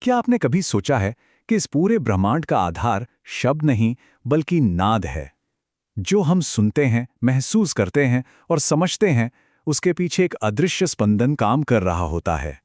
क्या आपने कभी सोचा है कि इस पूरे ब्रह्मांड का आधार शब्द नहीं बल्कि नाद है? जो हम सुनते हैं, महसूस करते हैं और समझते हैं, उसके पीछे एक अदृश्य स्पंदन काम कर रहा होता है।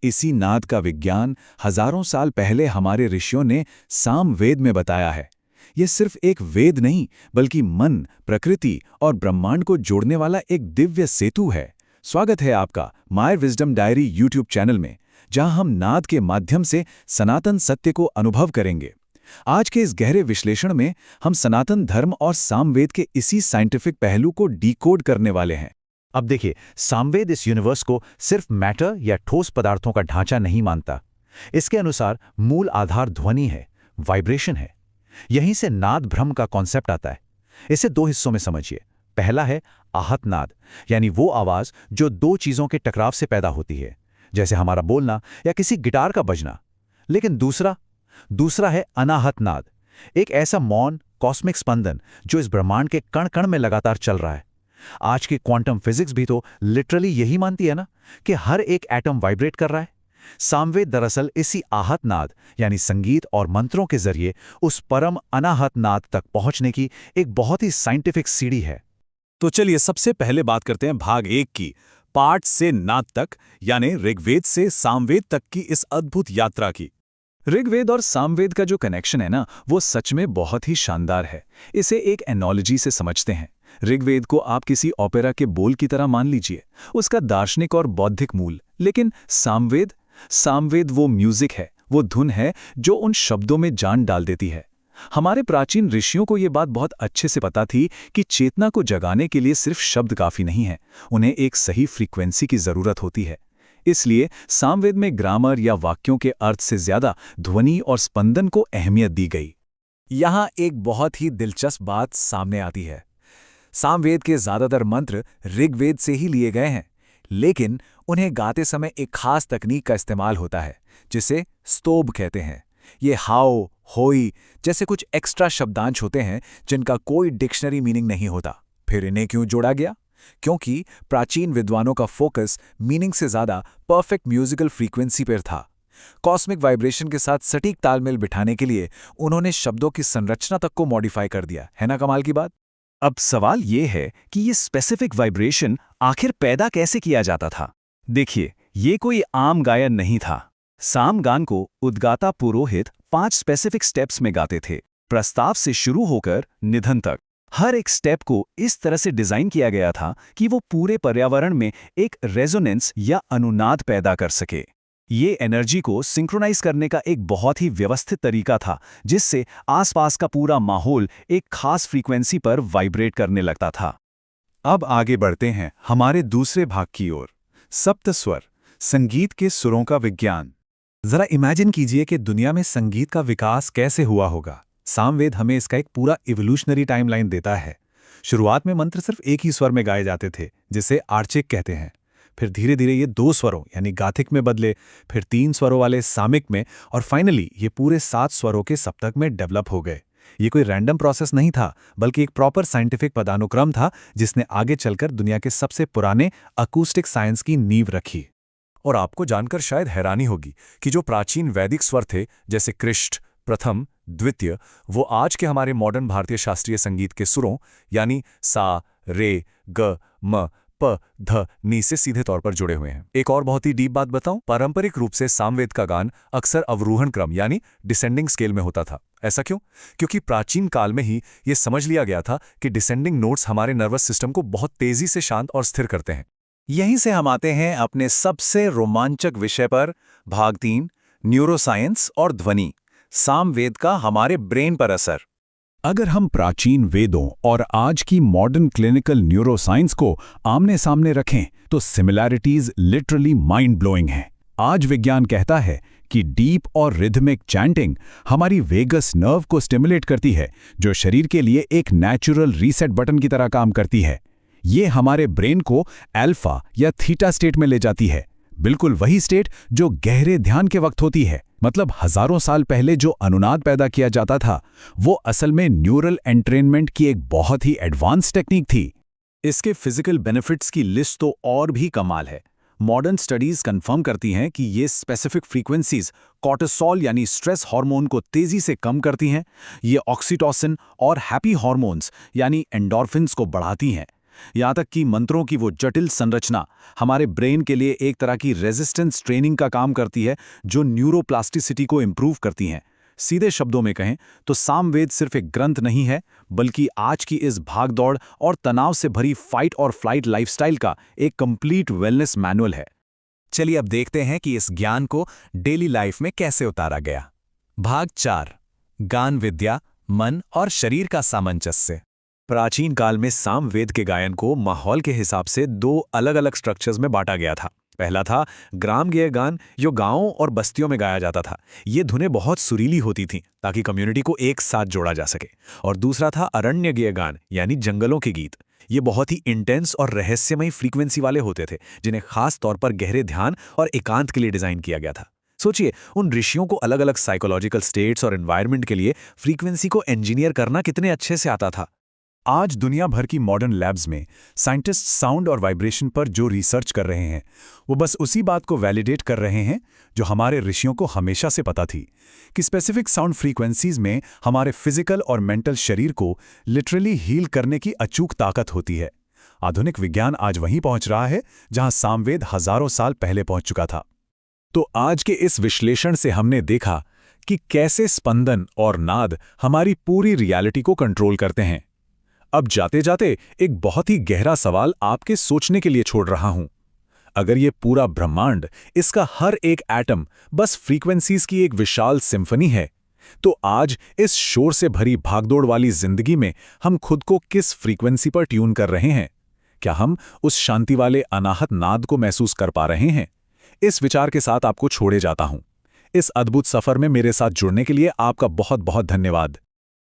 इसी नाद का विज्ञान हजारों साल पहले हमारे ऋषियों ने सामवेद में बताया है। यह सिर्फ एक वेद नहीं, बल्कि मन, प्रकृति और ब्रह्मांड को जोड़ने वाला एक दिव्य सेतु है। स्वागत है आपका my wisdom diary YouTube channel में, जहां हम नाद के माध्यम से सनातन सत्य को अनुभव करेंगे। आज के इस गहरे विश्लेषण में हम सनातन धर्म और सामवेद के इसी साइंटिफिक पहलू को डिकोड करने वाले हैं। अब देखिए, सामवेद इस यूनिवर्स को सिर्फ मैटर या ठोस पदार्थों का ढांचा नहीं मानता। इसके अनुसार मूल आधार ध्वनि है, वाइब्रेशन है। यहीं से नाद ब्रह्म का कॉन्सेप्ट आता है। इसे दो हिस्सों में समझिए। पहला है आहत नाद, यानी वो आवाज जो दो चीजों के टकराव से पैदा होती है, जैसे हमारा बोलना या किसी गिटार का बजना। लेकिन दूसरा है अनाहत नाद, एक ऐसा मौन कॉस्मिक स्पंदन जो इस ब्रह्मांड के कण कण में लगातार चल रहा है। आज की क्वांटम फिजिक्स भी तो लिटरली यही मानती है ना, कि हर एक एटम वाइब्रेट कर रहा है। सामवेद दरअसल इसी आहत नाद यानी संगीत और मंत्रों के जरिए उस परम अनाहत नाद तक पहुंचने की एक बहुत ही साइंटिफिक सीढ़ी है। तो चलिए सबसे पहले बात करते हैं भाग 1 की, पाठ से नाद तक, यानी ऋग्वेद से सामवेद तक की इस अद्भुत यात्रा की। ऋग्वेद और सामवेद का जो कनेक्शन है ना, वो सच में बहुत ही शानदार है। इसे एक एनोलॉजी से समझते हैं। ऋग्वेद को आप किसी ओपेरा के बोल की तरह मान लीजिए, उसका दार्शनिक और बौद्धिक मूल। लेकिन सामवेद वो म्यूजिक है, वो धुन है जो उन शब्दों में जान डाल देती है। हमारे प्राचीन ऋषियों को ये बात बहुत अच्छे से पता थी कि चेतना को जगाने के लिए सिर्फ शब्द काफी नहीं है, उन्हें एक सही फ्रीक्वेंसी की जरूरत होती है। इसलिए सामवेद में ग्रामर या वाक्यों के अर्थ से ज्यादा ध्वनि और स्पंदन को अहमियत दी गई। यहाँ एक बहुत ही दिलचस्प बात सामने आती है। सामवेद के ज्यादातर मंत्र ऋग्वेद से ही लिए गए हैं, लेकिन उन्हें गाते समय एक खास तकनीक का इस्तेमाल होता है, जिसे स्तोभ कहते हैं। ये हाओ, होई जैसे कुछ एक्स्ट्रा शब्दांश होते हैं जिनका कोई डिक्शनरी मीनिंग नहीं होता। फिर इन्हें क्यों जोड़ा गया? क्योंकि प्राचीन विद्वानों का फोकस मीनिंग से ज्यादा परफेक्ट म्यूजिकल फ्रीक्वेंसी पर था। कॉस्मिक वाइब्रेशन के साथ सटीक तालमेल बिठाने के लिए उन्होंने शब्दों की संरचना तक को मॉडिफाई कर दिया। है ना कमाल की बात? अब सवाल ये है कि ये स्पेसिफिक वाइब्रेशन आखिर पैदा कैसे किया जाता था। देखिए, ये कोई आम गायन नहीं था। सामगान को उद्गाता पुरोहित 5 स्पेसिफिक स्टेप्स में गाते थे, प्रस्ताव से शुरू होकर निधन तक। हर एक स्टेप को इस तरह से डिजाइन किया गया था कि वो पूरे पर्यावरण में एक रेजोनेंस या अनुनाद पैदा कर सके। ये एनर्जी को सिंक्रोनाइज करने का एक बहुत ही व्यवस्थित तरीका था, जिससे आसपास का पूरा माहौल एक खास फ्रीक्वेंसी पर वाइब्रेट करने लगता था। अब आगे बढ़ते हैं हमारे दूसरे भाग की ओर, सप्तस्वर, संगीत के सुरों का विज्ञान। जरा इमेजिन कीजिए कि दुनिया में संगीत का विकास कैसे हुआ होगा। सामवेद हमें इसका एक पूरा इवोल्यूशनरी टाइमलाइन देता है। शुरुआत में मंत्र सिर्फ एक ही स्वर में गाए जाते थे, जिसे आर्चिक कहते हैं। फिर धीरे धीरे ये 2 स्वरों यानी गाथिक में बदले, फिर 3 स्वरों वाले सामिक में, और फाइनली ये पूरे 7 स्वरों के सप्तक में डेवलप हो गए। ये कोई रैंडम प्रोसेस नहीं था, बल्कि एक प्रॉपर साइंटिफिक पदानुक्रम था, जिसने आगे चलकर दुनिया के सबसे पुराने अकूस्टिक साइंस की नींव रखी। और आपको जानकर शायद हैरानी होगी कि जो प्राचीन वैदिक स्वर थे, जैसे कृष्ट, प्रथम, द्वितीय, वो आज के हमारे मॉडर्न भारतीय शास्त्रीय संगीत के सुरों यानी सा, रे, ग, म, प, ध, नी से सीधे तौर पर जुड़े हुए हैं। एक और बहुत ही डीप बात बताऊं, पारंपरिक रूप से सामवेद का गान अक्सर अवरोहण क्रम यानी डिसेंडिंग स्केल में होता था। ऐसा क्यों? क्योंकि प्राचीन काल में ही ये समझ लिया गया था कि डिसेंडिंग नोट्स हमारे नर्वस सिस्टम को बहुत तेजी से शांत और स्थिर करते हैं। यहीं से हम आते हैं अपने सबसे रोमांचक विषय पर, भाग 3, न्यूरोसाइंस और ध्वनि, सामवेद का हमारे ब्रेन पर असर। अगर हम प्राचीन वेदों और आज की मॉडर्न क्लिनिकल न्यूरोसाइंस को आमने सामने रखें, तो सिमिलैरिटीज लिटरली माइंड ब्लोइंग हैं। आज विज्ञान कहता है कि डीप और रिदमिक चैंटिंग हमारी वेगस नर्व को स्टिमुलेट करती है, जो शरीर के लिए एक नेचुरल रीसेट बटन की तरह काम करती है। ये हमारे ब्रेन को अल्फा या थीटा स्टेट में ले जाती है, बिल्कुल वही स्टेट जो गहरे ध्यान के वक्त होती है। मतलब हजारों साल पहले जो अनुनाद पैदा किया जाता था, वो असल में न्यूरल एंट्रेनमेंट की एक बहुत ही एडवांस टेक्निक थी। इसके फिजिकल बेनिफिट्स की लिस्ट तो और भी कमाल है। मॉडर्न स्टडीज कंफर्म करती हैं कि ये स्पेसिफिक फ्रीक्वेंसीज कॉर्टिसोल यानी स्ट्रेस हार्मोन को तेजी से कम करती हैं, ये ऑक्सीटोसिन और हैप्पी हार्मोन्स यानी एंडोर्फिन्स को बढ़ाती हैं। यहाँ तक कि मंत्रों की वो जटिल संरचना हमारे ब्रेन के लिए एक तरह की रेजिस्टेंस ट्रेनिंग का काम करती है, जो न्यूरोप्लास्टिसिटी को इम्प्रूव करती हैं। सीधे शब्दों में कहें तो सामवेद सिर्फ एक ग्रंथ नहीं है, बल्कि आज की इस भागदौड़ और तनाव से भरी फाइट और फ्लाइट लाइफस्टाइल का एक कंप्लीट वेलनेस मैनुअल है। चलिए अब देखते हैं कि इस ज्ञान को डेली लाइफ में कैसे उतारा गया। भाग 4, गान विद्या, मन और शरीर का सामंजस्य। प्राचीन काल में सामवेद के गायन को माहौल के हिसाब से 2 अलग-अलग स्ट्रक्चर्स में बांटा गया था। पहला था ग्राम गेय गान, जो गांवों और बस्तियों में गाया जाता था। ये धुनें बहुत सुरीली होती थीं ताकि कम्युनिटी को एक साथ जोड़ा जा सके। और दूसरा था अरण्य गेय गान, यानी जंगलों के गीत। ये बहुत ही इंटेंस और रहस्यमयी फ्रीक्वेंसी वाले होते थे, जिन्हें खास तौर पर गहरे ध्यान और एकांत के लिए डिजाइन किया गया था। सोचिए, उन ऋषियों को अलग अलग साइकोलॉजिकल स्टेट्स और एनवायरनमेंट के लिए फ्रीक्वेंसी को इंजीनियर करना कितने अच्छे से आता था। आज दुनिया भर की मॉडर्न लैब्स में साइंटिस्ट साउंड और वाइब्रेशन पर जो रिसर्च कर रहे हैं, वो बस उसी बात को वैलिडेट कर रहे हैं जो हमारे ऋषियों को हमेशा से पता थी, कि स्पेसिफिक साउंड फ्रीक्वेंसीज में हमारे फिजिकल और मेंटल शरीर को लिटरली हील करने की अचूक ताकत होती है। आधुनिक विज्ञान आज वहीं पहुंच रहा है जहां सामवेद हजारों साल पहले पहुंच चुका था। तो आज के इस विश्लेषण से हमने देखा कि कैसे स्पंदन और नाद हमारी पूरी रियलिटी को कंट्रोल करते हैं। अब जाते जाते एक बहुत ही गहरा सवाल आपके सोचने के लिए छोड़ रहा हूं। अगर ये पूरा ब्रह्मांड, इसका हर एक एटम बस फ्रीक्वेंसीज की एक विशाल सिम्फनी है, तो आज इस शोर से भरी भागदौड़ वाली जिंदगी में हम खुद को किस फ्रीक्वेंसी पर ट्यून कर रहे हैं? क्या हम उस शांति वाले अनाहत नाद को महसूस कर पा रहे हैं? इस विचार के साथ आपको छोड़े जाता हूं। इस अद्भुत सफर में मेरे साथ जुड़ने के लिए आपका बहुत बहुत धन्यवाद।